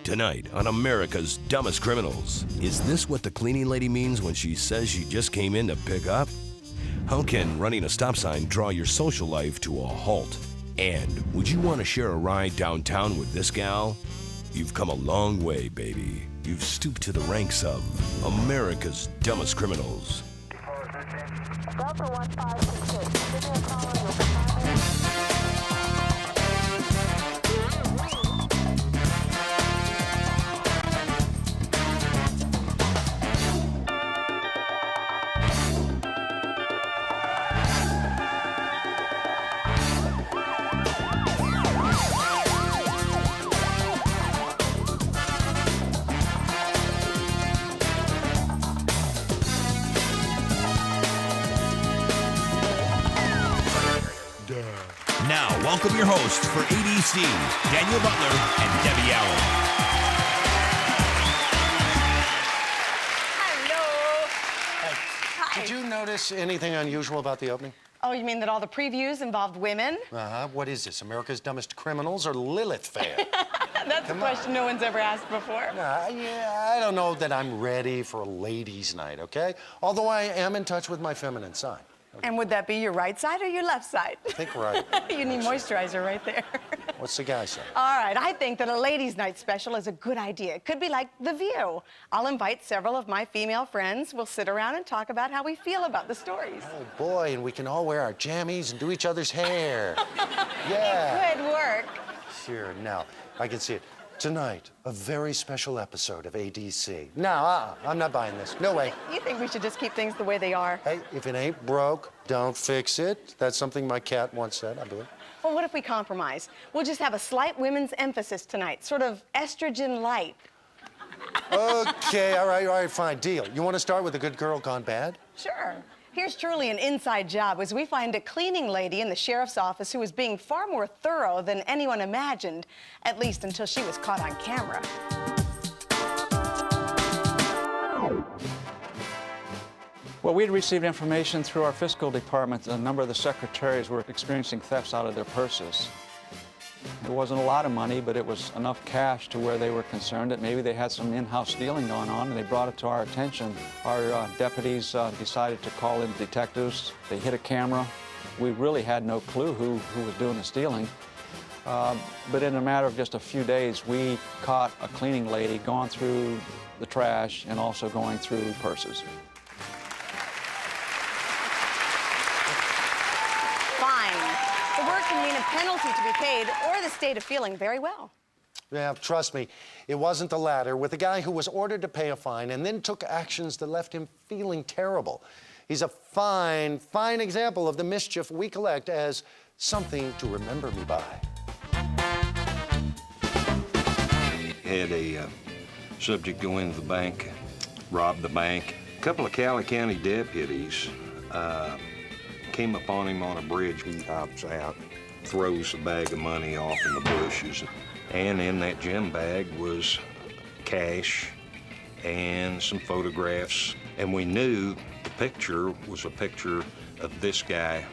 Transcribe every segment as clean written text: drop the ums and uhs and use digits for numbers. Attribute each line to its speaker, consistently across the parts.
Speaker 1: Tonight on America's Dumbest Criminals. Is this what the cleaning lady means when she says she just came in to pick up? How can running a stop sign draw your social life to a halt? And would you want to share a ride downtown with this gal? You've come a long way, baby. You've stooped to the ranks of America's Dumbest Criminals.
Speaker 2: Delta 1566, give me a call on your primary.
Speaker 3: Now, welcome your hosts for ADC, Daniel Butler and Debbie Allen.
Speaker 4: Hello.
Speaker 5: Hi. Did you notice anything unusual about the opening?
Speaker 4: Oh, you mean that all the previews involved women?
Speaker 5: Uh-huh. What is this, America's Dumbest Criminals or Lilith Fair?
Speaker 4: That's a question no one's ever asked before.
Speaker 5: Yeah, I don't know that I'm ready for a ladies' night, okay? Although I am in touch with my feminine side. Okay.
Speaker 4: And would that be your right side or your left side?
Speaker 5: I think right.
Speaker 4: You need moisturizer right there.
Speaker 5: What's the guy say?
Speaker 4: All right, I think that a ladies' night special is a good idea. It could be like The View. I'll invite several of my female friends. We'll sit around and talk about how we feel about the stories.
Speaker 5: Oh, boy, and we can all wear our jammies and do each other's hair. Yeah.
Speaker 4: It could work.
Speaker 5: Sure, now, I can see it. Tonight, a very special episode of ADC. No, I'm not buying this. No way.
Speaker 4: You think we should just keep things the way they are?
Speaker 5: Hey, if it ain't broke, don't fix it. That's something my cat once said, I believe.
Speaker 4: Well, what if we compromise? We'll just have a slight women's emphasis tonight, sort of estrogen light.
Speaker 5: Okay, all right, fine, deal. You want to start with a good girl gone bad?
Speaker 4: Sure. Here's truly an inside job as we find a cleaning lady in the sheriff's office who was being far more thorough than anyone imagined, at least until she was caught on camera.
Speaker 6: Well, we'd received information through our fiscal department that a number of the secretaries were experiencing thefts out of their purses. It wasn't a lot of money, but it was enough cash to where they were concerned that maybe they had some in-house stealing going on, and they brought it to our attention. Our deputies decided to call in detectives. They hit a camera. We really had no clue who was doing the stealing. But in a matter of just a few days, we caught a cleaning lady going through the trash and also going through purses.
Speaker 4: Penalty to be paid, or the state of feeling very well.
Speaker 5: Yeah, trust me, it wasn't the latter, with a guy who was ordered to pay a fine and then took actions that left him feeling terrible. He's a fine example of the mischief we collect as something to remember me by.
Speaker 7: Had a subject go into the bank, rob the bank. A couple of Cali County deputies came upon him on a bridge. He hops out, throws a bag of money off in the bushes. And in that gym bag was cash and some photographs. And we knew the picture was a picture of this guy's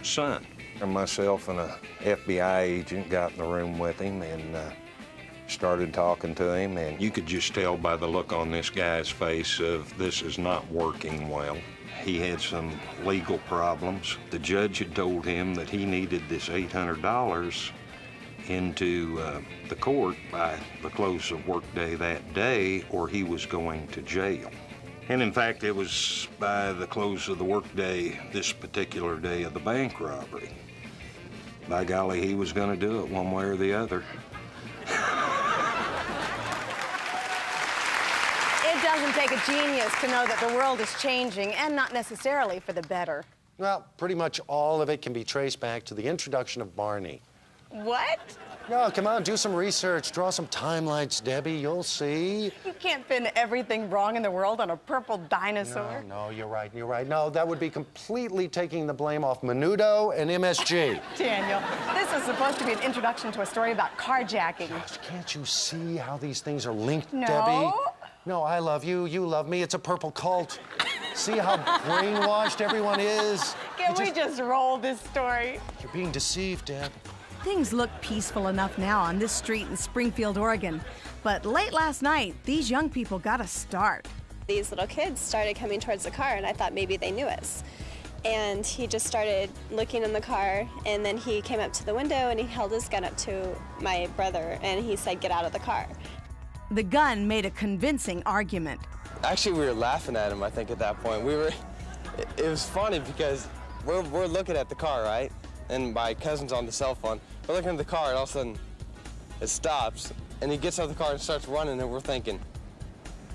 Speaker 7: son. And myself and a FBI agent got in the room with him and started talking to him. And you could just tell by the look on this guy's face of this is not working well. He had some legal problems. The judge had told him that he needed this $800 into the court by the close of workday that day, or he was going to jail. And in fact, it was by the close of the workday this particular day of the bank robbery. By golly, he was going to do it one way or the other.
Speaker 4: It doesn't take a genius to know that the world is changing, and not necessarily for the better.
Speaker 5: Well, pretty much all of it can be traced back to the introduction of Barney.
Speaker 4: What?
Speaker 5: No, come on, do some research, draw some timelines, Debbie, you'll see.
Speaker 4: You can't pin everything wrong in the world on a purple dinosaur.
Speaker 5: No, you're right. No, that would be completely taking the blame off Menudo and MSG.
Speaker 4: Daniel, this is supposed to be an introduction to a story about carjacking.
Speaker 5: Gosh, can't you see how these things are linked,
Speaker 4: No.
Speaker 5: Debbie? No, I love you, you love me, it's a purple cult. See how brainwashed everyone is?
Speaker 4: Can we just roll this story?
Speaker 5: You're being deceived, Deb.
Speaker 4: Things look peaceful enough now on this street in Springfield, Oregon. But late last night, these young people got a start.
Speaker 8: These little kids started coming towards the car, and I thought maybe they knew us. And he just started looking in the car, and then he came up to the window and he held his gun up to my brother, and he said, "Get out of the car."
Speaker 4: The gun made a convincing argument.
Speaker 9: Actually, we were laughing at him, I think, at that point. It was funny because we're looking at the car, right? And my cousin's on the cell phone. We're looking at the car, and all of a sudden, it stops, and he gets out of the car and starts running, and we're thinking,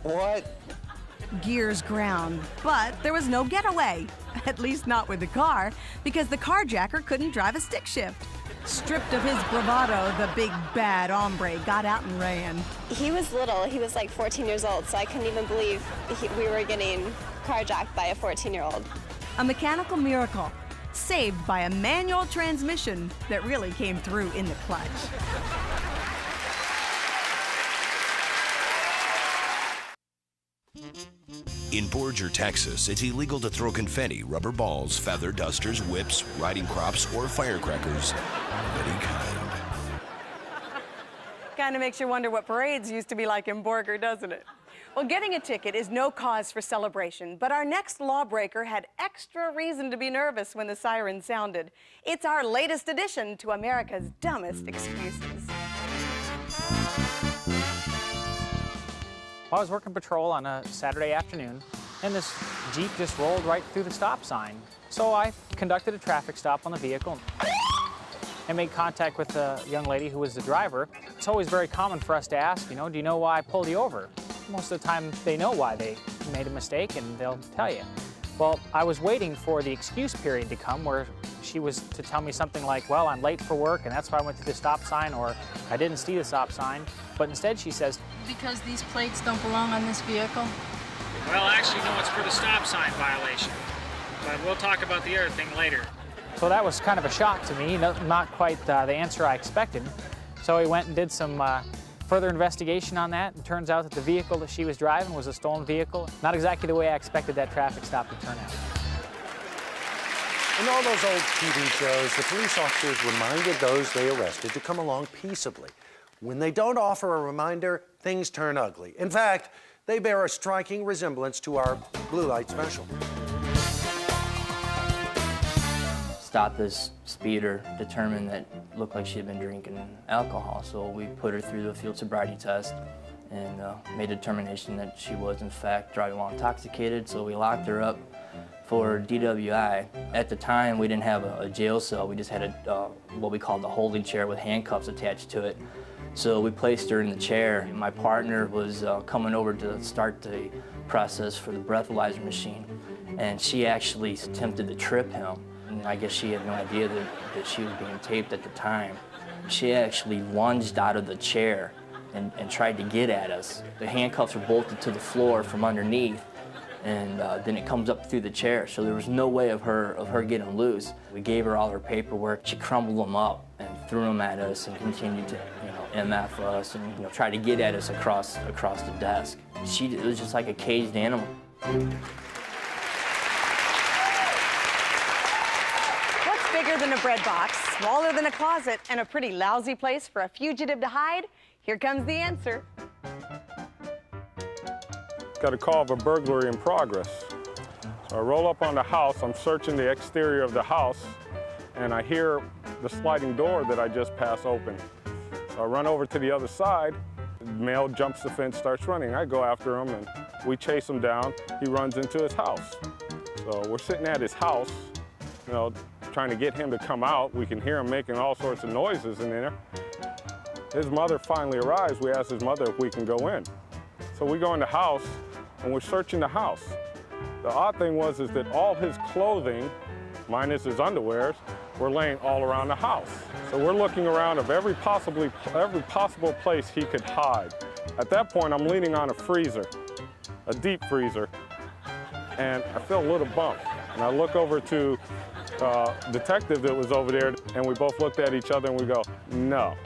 Speaker 9: what?
Speaker 4: Gears ground, but there was no getaway. At least not with the car, because the carjacker couldn't drive a stick shift. Stripped of his bravado, the big bad hombre got out and ran.
Speaker 8: He was little. He was like 14 years old, so I couldn't even believe we were getting carjacked by a 14-year-old.
Speaker 4: A mechanical miracle, saved by a manual transmission that really came through in the clutch.
Speaker 1: In Borger, Texas, it's illegal to throw confetti, rubber balls, feather dusters, whips, riding crops, or firecrackers of any kind.
Speaker 4: Kind of makes you wonder what parades used to be like in Borger, doesn't it? Well, getting a ticket is no cause for celebration, but our next lawbreaker had extra reason to be nervous when the siren sounded. It's our latest addition to America's dumbest excuses.
Speaker 10: I was working patrol on a Saturday afternoon, and this Jeep just rolled right through the stop sign. So I conducted a traffic stop on the vehicle and made contact with the young lady who was the driver. It's always very common for us to ask, do you know why I pulled you over? Most of the time, they know why they made a mistake, and they'll tell you. Well, I was waiting for the excuse period to come where she was to tell me something like, well, I'm late for work, and that's why I went through the stop sign, or I didn't see the stop sign. But instead, she says,
Speaker 11: because these plates don't belong on this vehicle?
Speaker 10: well, actually, no, it's for the stop sign violation. But we'll talk about the other thing later. So that was kind of a shock to me, not quite the answer I expected. So we went and did some further investigation on that. It turns out that the vehicle that she was driving was a stolen vehicle. Not exactly the way I expected that traffic stop to turn out.
Speaker 5: In all those old TV shows, the police officers reminded those they arrested to come along peaceably. When they don't offer a reminder, things turn ugly. In fact, they bear a striking resemblance to our blue light special.
Speaker 12: Stopped this speeder, determined that it looked like she had been drinking alcohol. So we put her through the field sobriety test and made a determination that she was, in fact, driving while intoxicated. So we locked her up for DWI. At the time, we didn't have a jail cell. We just had what we called a holding chair with handcuffs attached to it. So we placed her in the chair. My partner was coming over to start the process for the breathalyzer machine, and she actually attempted to trip him. And I guess she had no idea that she was being taped at the time. She actually lunged out of the chair and tried to get at us. The handcuffs were bolted to the floor from underneath, and then it comes up through the chair, so there was no way of her getting loose. We gave her all her paperwork. She crumbled them up and threw them at us and continued to, MF us and try to get at us across the desk. It was just like a caged animal.
Speaker 4: What's bigger than a bread box, smaller than a closet, and a pretty lousy place for a fugitive to hide? Here comes the answer.
Speaker 13: Got a call of a burglary in progress. So I roll up on the house, I'm searching the exterior of the house, and I hear the sliding door that I just passed open. So I run over to the other side, the male jumps the fence, starts running. I go after him and we chase him down. He runs into his house. So we're sitting at his house, trying to get him to come out. We can hear him making all sorts of noises in there. His mother finally arrives. We ask his mother if we can go in. So we go in the house and we're searching the house. The odd thing is that all his clothing, minus his underwears, were laying all around the house. So we're looking around of every possible place he could hide. At that point, I'm leaning on a freezer, a deep freezer, and I feel a little bump. And I look over to a detective that was over there, and we both looked at each other and we go, no.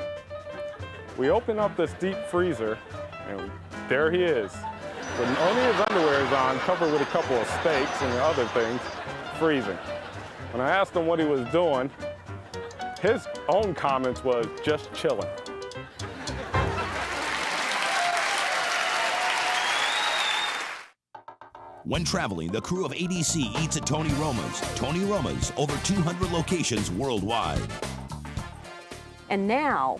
Speaker 13: We open up this deep freezer, and there he is. But only his underwear is on, covered with a couple of steaks and other things, freezing. When I asked him what he was doing, His own comments was just chilling.
Speaker 3: When traveling, the crew of ADC eats at Tony Roma's. Tony Roma's, over 200 locations worldwide.
Speaker 14: And now,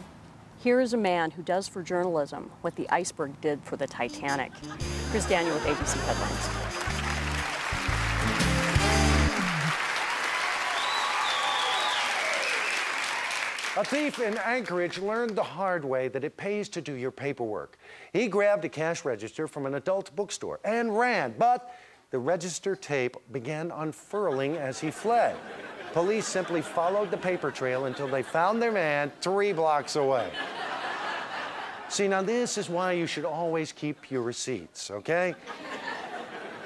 Speaker 14: here is a man who does for journalism what the iceberg did for the Titanic. Here's Daniel with ABC Headlines.
Speaker 5: A thief in Anchorage learned the hard way that it pays to do your paperwork. He grabbed a cash register from an adult bookstore and ran, but the register tape began unfurling as he fled. Police simply followed the paper trail until they found their man 3 blocks away. See, now this is why you should always keep your receipts, okay?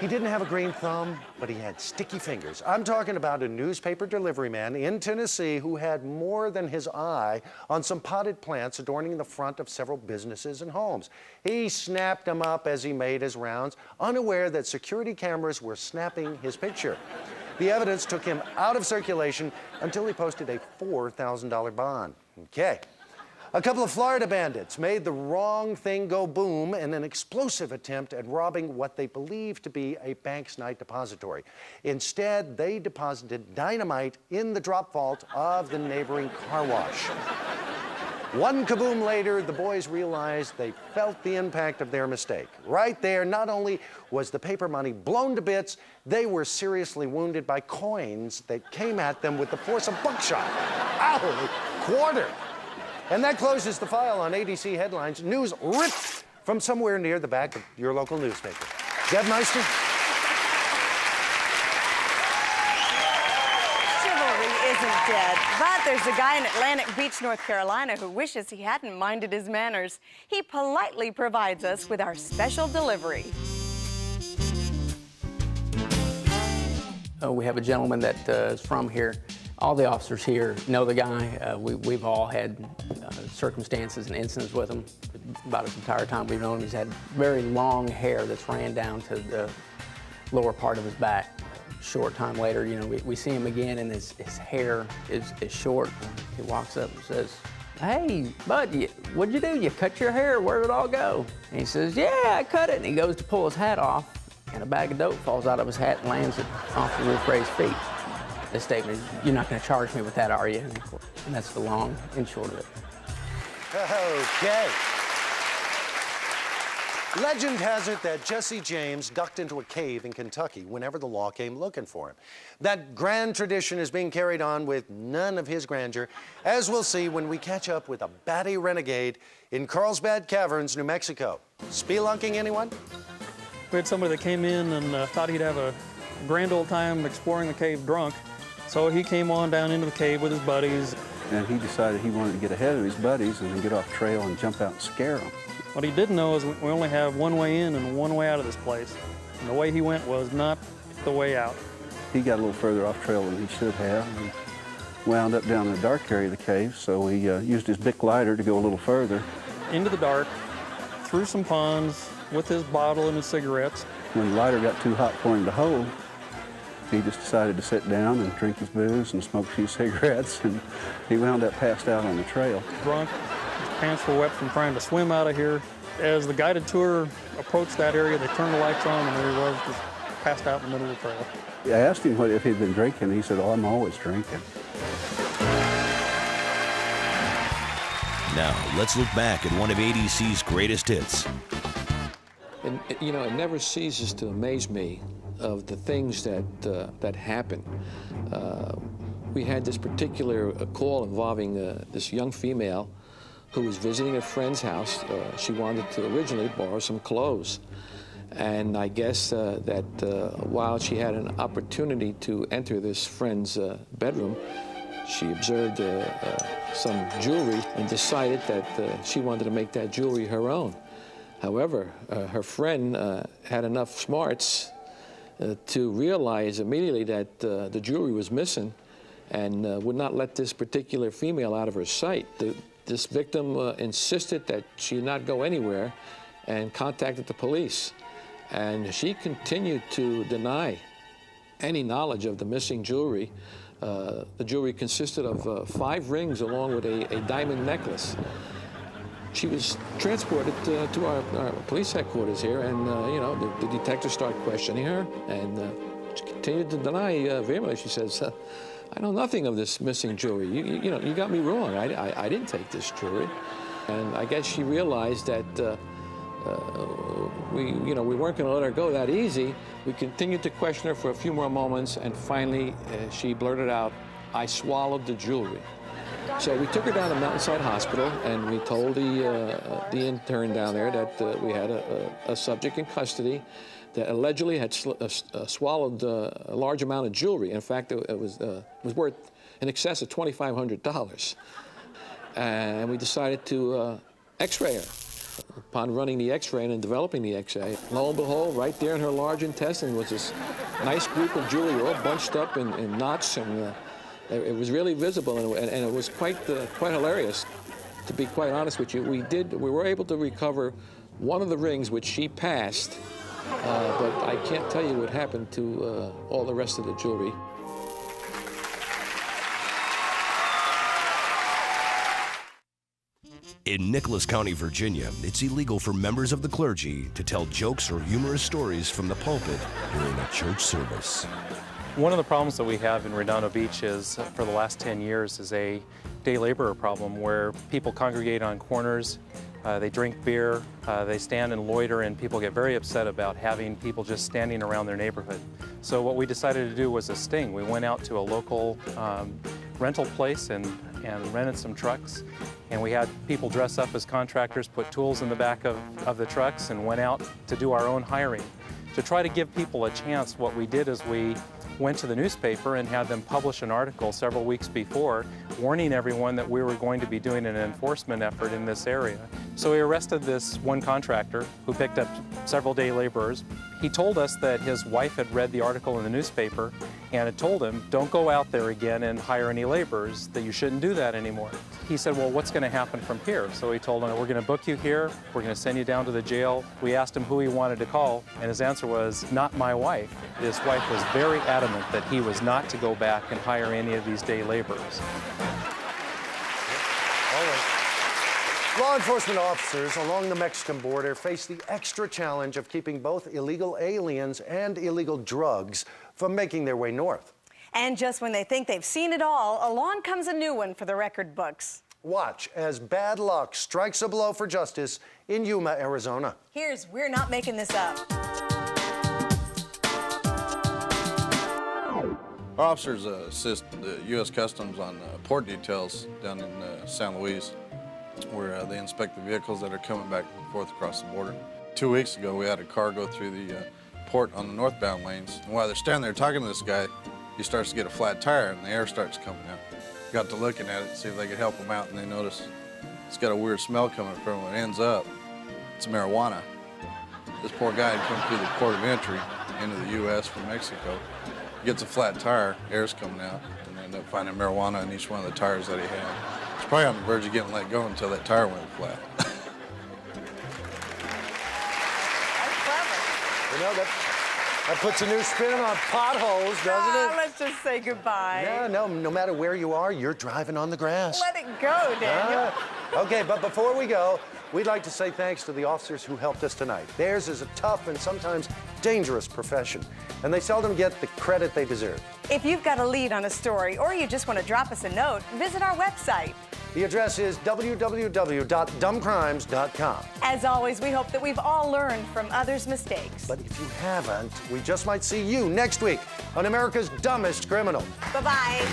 Speaker 5: He didn't have a green thumb, but he had sticky fingers. I'm talking about a newspaper delivery man in Tennessee who had more than his eye on some potted plants adorning the front of several businesses and homes. He snapped them up as he made his rounds, unaware that security cameras were snapping his picture. The evidence took him out of circulation until he posted a $4,000 bond. Okay. A couple of Florida bandits made the wrong thing go boom in an explosive attempt at robbing what they believed to be a bank's night depository. Instead, they deposited dynamite in the drop vault of the neighboring car wash. One kaboom later, the boys realized they felt the impact of their mistake. Right there, not only was the paper money blown to bits, they were seriously wounded by coins that came at them with the force of buckshot. Ow! Quarter! And that closes the file on ADC Headlines. News ripped from somewhere near the back of your local newspaper. Deb Meister?
Speaker 4: Chivalry isn't dead, but there's a guy in Atlantic Beach, North Carolina who wishes he hadn't minded his manners. He politely provides us with our special delivery.
Speaker 15: We have a gentleman that is from here. All the officers here know the guy. We've all had circumstances and incidents with him. About his entire time we've known him, he's had very long hair that's ran down to the lower part of his back. Short time later, you know, we see him again, and his hair is short. He walks up and says, "Hey, bud, what'd you do? You cut your hair? Where'd it all go?" And he says, "Yeah, I cut it." And he goes to pull his hat off, and a bag of dope falls out of his hat and lands it off the roof raised feet. The statement is, "You're not going to charge me with that, are you?" And that's the long and short of it.
Speaker 5: Okay. Legend has it that Jesse James ducked into a cave in Kentucky whenever the law came looking for him. That grand tradition is being carried on with none of his grandeur, as we'll see when we catch up with a batty renegade in Carlsbad Caverns, New Mexico. Spelunking, anyone?
Speaker 16: We had somebody that came in and thought he'd have a grand old time exploring the cave drunk. So he came on down into the cave with his buddies.
Speaker 17: And he decided he wanted to get ahead of his buddies and then get off trail and jump out and scare them.
Speaker 16: What he didn't know is we only have one way in and one way out of this place. And the way he went was not the way out.
Speaker 17: He got a little further off trail than he should have and wound up down in the dark area of the cave, so he used his Bic lighter to go a little further.
Speaker 16: Into the dark, through some ponds, with his bottle and his cigarettes.
Speaker 17: When the lighter got too hot for him to hold, he just decided to sit down and drink his booze and smoke a few cigarettes, and he wound up passed out on the trail.
Speaker 16: Drunk, his pants were wet from trying to swim out of here. As the guided tour approached that area, they turned the lights on, and there he was, just passed out in the middle of the trail.
Speaker 17: I asked him if he'd been drinking. He said, "Oh, I'm always drinking."
Speaker 3: Now, let's look back at one of ADC's greatest hits.
Speaker 18: And, you know, it never ceases to amaze me of the things that happen. We had this particular call involving this young female who was visiting a friend's house. She wanted to originally borrow some clothes. And I guess that while she had an opportunity to enter this friend's bedroom, she observed some jewelry and decided that she wanted to make that jewelry her own. However, her friend had enough smarts to realize immediately that the jewelry was missing and would not let this particular female out of her sight. This victim insisted that she not go anywhere and contacted the police. And she continued to deny any knowledge of the missing jewelry The jewelry consisted of 5 rings along with a diamond necklace. She was transported to our police headquarters here, and you know, the detectives started questioning her, and she continued to deny vehemently. She says, "I know nothing of this missing jewelry. You know, you got me wrong. I didn't take this jewelry." And I guess she realized that we weren't going to let her go that easy. We continued to question her for a few more moments, and finally she blurted out, "I swallowed the jewelry." So we took her down to Mountainside Hospital, and we told the intern down there that we had a subject in custody that allegedly had swallowed a large amount of jewelry. In fact, it was worth in excess of $2,500. And we decided to X-ray her. Upon running the X-ray and developing the X-ray, lo and behold, right there in her large intestine was this nice group of jewelry all bunched up in knots, and it was really visible, and it was quite hilarious. To be quite honest with you, we were able to recover one of the rings which she passed, but I can't tell you what happened to all the rest of the jewelry.
Speaker 1: In Nicholas County, Virginia, it's illegal for members of the clergy to tell jokes or humorous stories from the pulpit during a church service.
Speaker 19: One of the problems that we have in Redondo Beach is, for the last 10 years, is a day laborer problem where people congregate on corners, they drink beer, they stand and loiter, and people get very upset about having people just standing around their neighborhood. So what we decided to do was a sting. We went out to a local rental place and rented some trucks, and we had people dress up as contractors, put tools in the back of the trucks, and went out to do our own hiring. To try to give people a chance, what we did is we went to the newspaper and had them publish an article several weeks before warning everyone that we were going to be doing an enforcement effort in this area. So we arrested this one contractor who picked up several day laborers. He told us that his wife had read the article in the newspaper and had told him, "Don't go out there again and hire any laborers, that you shouldn't do that anymore." He said, "Well, what's going to happen from here?" So he told him, "We're going to book you here, we're going to send you down to the jail." We asked him who he wanted to call, and his answer was, "Not my wife." His wife was very adamant that he was not to go back and hire any of these day laborers.
Speaker 5: Law enforcement officers along the Mexican border face the extra challenge of keeping both illegal aliens and illegal drugs from making their way north.
Speaker 4: And just when they think they've seen it all, along comes a new one for the record books.
Speaker 5: Watch as bad luck strikes a blow for justice in Yuma, Arizona.
Speaker 4: Here's We're Not Making This Up.
Speaker 20: Our officers assist the U.S. Customs on port details down in San Luis, where they inspect the vehicles that are coming back and forth across the border. 2 weeks ago, we had a car go through the port on the northbound lanes. And while they're standing there talking to this guy, he starts to get a flat tire and the air starts coming out. Got to looking at it to see if they could help him out, and they notice it's got a weird smell coming from it. It ends up, it's marijuana. This poor guy had come through the port of entry into the U.S. from Mexico. Gets a flat tire, air's coming out, and they end up finding marijuana in each one of the tires that he had. He's probably on the verge of getting let go until that tire went flat.
Speaker 5: You know, that puts a new spin on potholes, doesn't it?
Speaker 4: Let's just say goodbye.
Speaker 5: Yeah, no matter where you are, you're driving on the grass.
Speaker 4: Let it go, Daniel.
Speaker 5: Okay, but before we go, we'd like to say thanks to the officers who helped us tonight. Theirs is a tough and sometimes dangerous profession, and they seldom get the credit they deserve.
Speaker 4: If you've got a lead on a story or you just want to drop us a note, visit our website.
Speaker 5: The address is www.dumbcrimes.com.
Speaker 4: As always, we hope that we've all learned from others' mistakes.
Speaker 5: But if you haven't, we just might see you next week on America's Dumbest Criminal.
Speaker 4: Bye-bye.